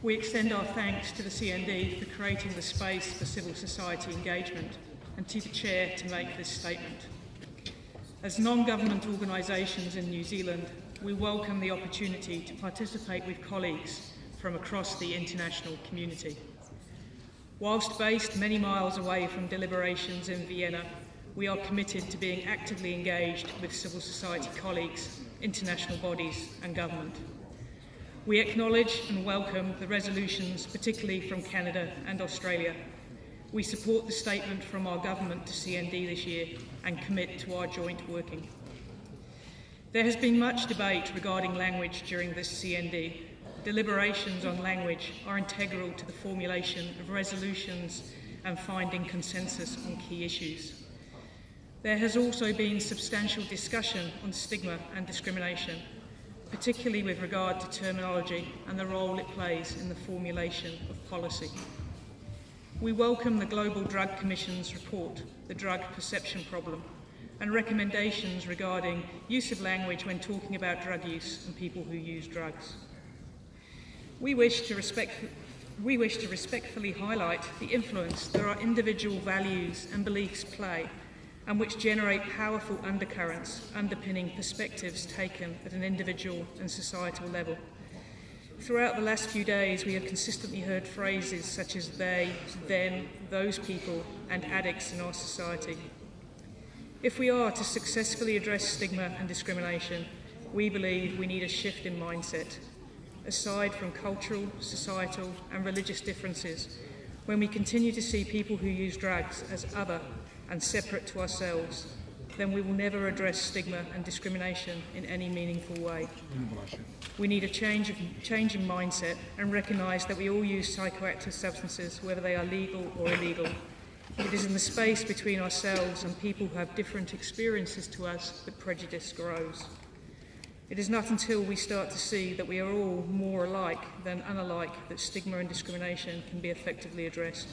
We extend our thanks to the CND for creating the space for civil society engagement and to the Chair to make this statement. As non-government organisations in New Zealand, we welcome the opportunity to participate with colleagues from across the international community. Whilst based many miles away from deliberations in Vienna, we are committed to being actively engaged with civil society colleagues, international bodies and government. We acknowledge and welcome the resolutions, particularly from Canada and Australia. We support the statement from our government to CND this year and commit to our joint working. There has been much debate regarding language during this CND. Deliberations on language are integral to the formulation of resolutions and finding consensus on key issues. There has also been substantial discussion on stigma and discrimination, particularly with regard to terminology and the role it plays in the formulation of policy. We welcome the Global Drug Commission's report, The Drug Perception Problem, and recommendations regarding use of language when talking about drug use and people who use drugs. We wish to respectfully highlight the influence that our individual values and beliefs play, and which generate powerful undercurrents underpinning perspectives taken at an individual and societal level. Throughout the last few days, we have consistently heard phrases such as they, them, those people, and addicts in our society. If we are to successfully address stigma and discrimination, we believe we need a shift in mindset. Aside from cultural, societal, and religious differences, when we continue to see people who use drugs as other and separate to ourselves, then we will never address stigma and discrimination in any meaningful way. We need a change in mindset and recognise that we all use psychoactive substances, whether they are legal or illegal. It is in the space between ourselves and people who have different experiences to us that prejudice grows. It is not until we start to see that we are all more alike than unalike that stigma and discrimination can be effectively addressed.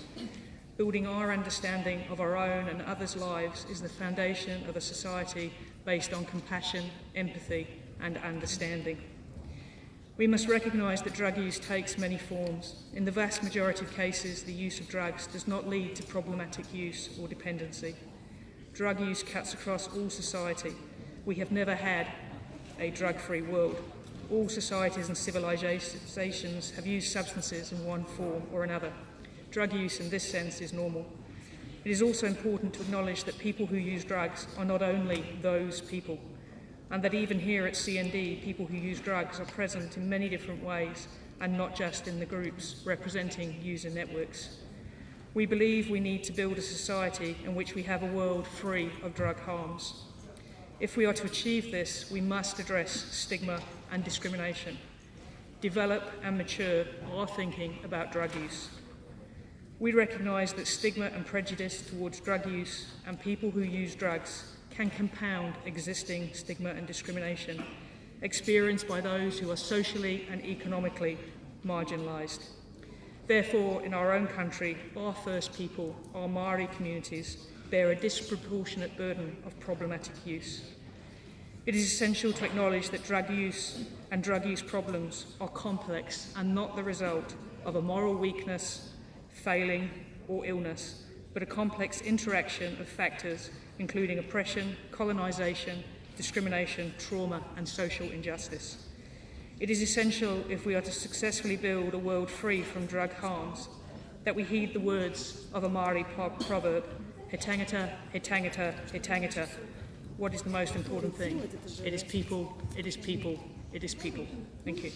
Building our understanding of our own and others' lives is the foundation of a society based on compassion, empathy, and understanding. We must recognise that drug use takes many forms. In the vast majority of cases, the use of drugs does not lead to problematic use or dependency. Drug use cuts across all society. We have never had a drug-free world. All societies and civilisations have used substances in one form or another. Drug use in this sense is normal. It is also important to acknowledge that people who use drugs are not only those people, and that even here at CND, people who use drugs are present in many different ways and not just in the groups representing user networks. We believe we need to build a society in which we have a world free of drug harms. If we are to achieve this, we must address stigma and discrimination, develop and mature our thinking about drug use. We recognise that stigma and prejudice towards drug use and people who use drugs can compound existing stigma and discrimination experienced by those who are socially and economically marginalised. Therefore, in our own country, our First People, our Māori communities, bear a disproportionate burden of problematic use. It is essential to acknowledge that drug use and drug use problems are complex and not the result of a moral weakness, failing or illness, but a complex interaction of factors including oppression, colonisation, discrimination, trauma and social injustice. It is essential, if we are to successfully build a world free from drug harms, that we heed the words of a Māori proverb, he tangata, he tangata, he tangata. What is the most important thing? It is people, it is people, it is people. Thank you.